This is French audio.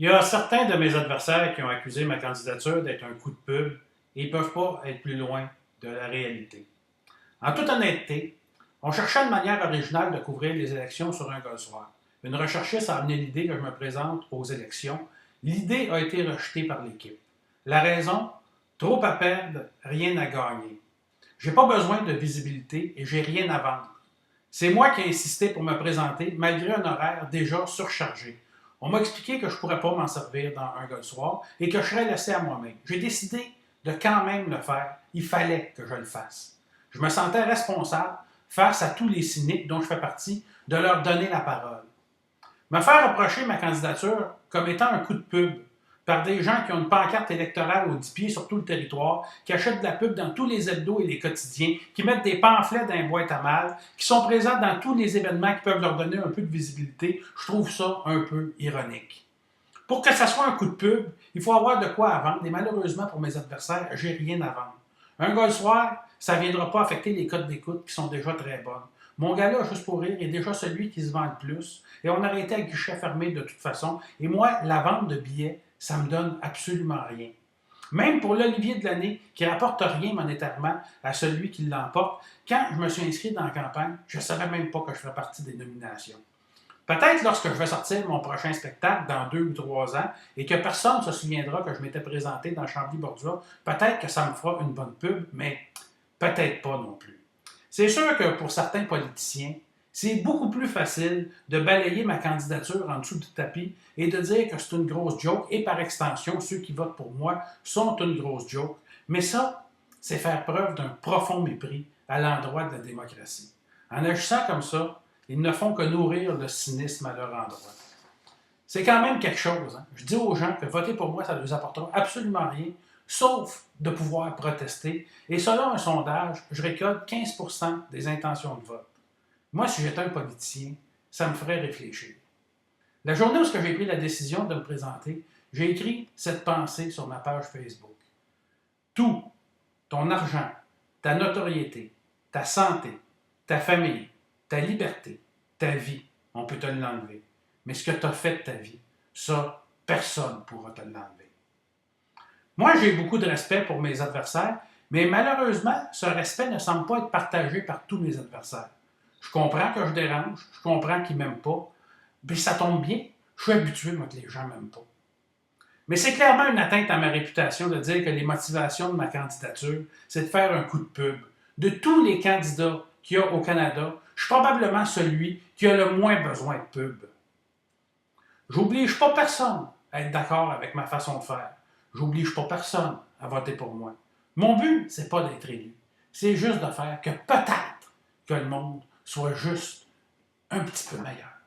Il y a certains de mes adversaires qui ont accusé ma candidature d'être un coup de pub et ils ne peuvent pas être plus loin de la réalité. En toute honnêteté, on cherchait une manière originale de couvrir les élections sur un golsoir. Une recherchiste a amené l'idée que je me présente aux élections. L'idée a été rejetée par l'équipe. La raison? Trop à perdre, rien à gagner. J'ai pas besoin de visibilité et j'ai rien à vendre. C'est moi qui ai insisté pour me présenter malgré un horaire déjà surchargé. On m'a expliqué que je ne pourrais pas m'en servir dans un gars soir et que je serais laissé à moi-même. J'ai décidé de quand même le faire. Il fallait que je le fasse. Je me sentais responsable face à tous les cyniques dont je fais partie de leur donner la parole. Me faire reprocher ma candidature comme étant un coup de pub par des gens qui ont une pancarte électorale aux 10 pieds sur tout le territoire, qui achètent de la pub dans tous les hebdos et les quotidiens, qui mettent des pamphlets dans les boîtes à mal, qui sont présents dans tous les événements qui peuvent leur donner un peu de visibilité, je trouve ça un peu ironique. Pour que ça soit un coup de pub, il faut avoir de quoi à vendre, et malheureusement pour mes adversaires, j'ai rien à vendre. Un gars le soir, ça ne viendra pas affecter les codes d'écoute qui sont déjà très bonnes. Mon gars-là, juste pour rire, est déjà celui qui se vend le plus. Et on a arrêté à guichet fermé de toute façon. Et moi, la vente de billets, ça me donne absolument rien. Même pour l'Olivier de l'année, qui ne rapporte rien monétairement à celui qui l'emporte, quand je me suis inscrit dans la campagne, je ne savais même pas que je ferais partie des nominations. Peut-être lorsque je vais sortir mon prochain spectacle dans 2 ou 3 ans et que personne ne se souviendra que je m'étais présenté dans Chambly-Bordua, peut-être que ça me fera une bonne pub, mais peut-être pas non plus. C'est sûr que pour certains politiciens, c'est beaucoup plus facile de balayer ma candidature en dessous du tapis et de dire que c'est une grosse joke et par extension, ceux qui votent pour moi sont une grosse joke. Mais ça, c'est faire preuve d'un profond mépris à l'endroit de la démocratie. En agissant comme ça, ils ne font que nourrir le cynisme à leur endroit. C'est quand même quelque chose. Hein? Je dis aux gens que voter pour moi, ça ne leur apportera absolument rien, sauf de pouvoir protester. Et selon un sondage, je récolte 15% des intentions de vote. Moi, si j'étais un politicien, ça me ferait réfléchir. La journée où j'ai pris la décision de me présenter, j'ai écrit cette pensée sur ma page Facebook. Tout, ton argent, ta notoriété, ta santé, ta famille, ta liberté, ta vie, on peut te l'enlever. Mais ce que tu as fait de ta vie, ça, personne ne pourra te l'enlever. Moi, j'ai beaucoup de respect pour mes adversaires, mais malheureusement, ce respect ne semble pas être partagé par tous mes adversaires. Je comprends que je dérange, je comprends qu'ils ne m'aiment pas, mais ça tombe bien, je suis habitué, moi, que les gens ne m'aiment pas. Mais c'est clairement une atteinte à ma réputation de dire que les motivations de ma candidature, c'est de faire un coup de pub. De tous les candidats qu'il y a au Canada, je suis probablement celui qui a le moins besoin de pub. J'oblige pas personne à être d'accord avec ma façon de faire. J'oblige pas personne à voter pour moi. Mon but, c'est pas d'être élu. C'est juste de faire que peut-être que le monde soit juste un petit peu meilleur.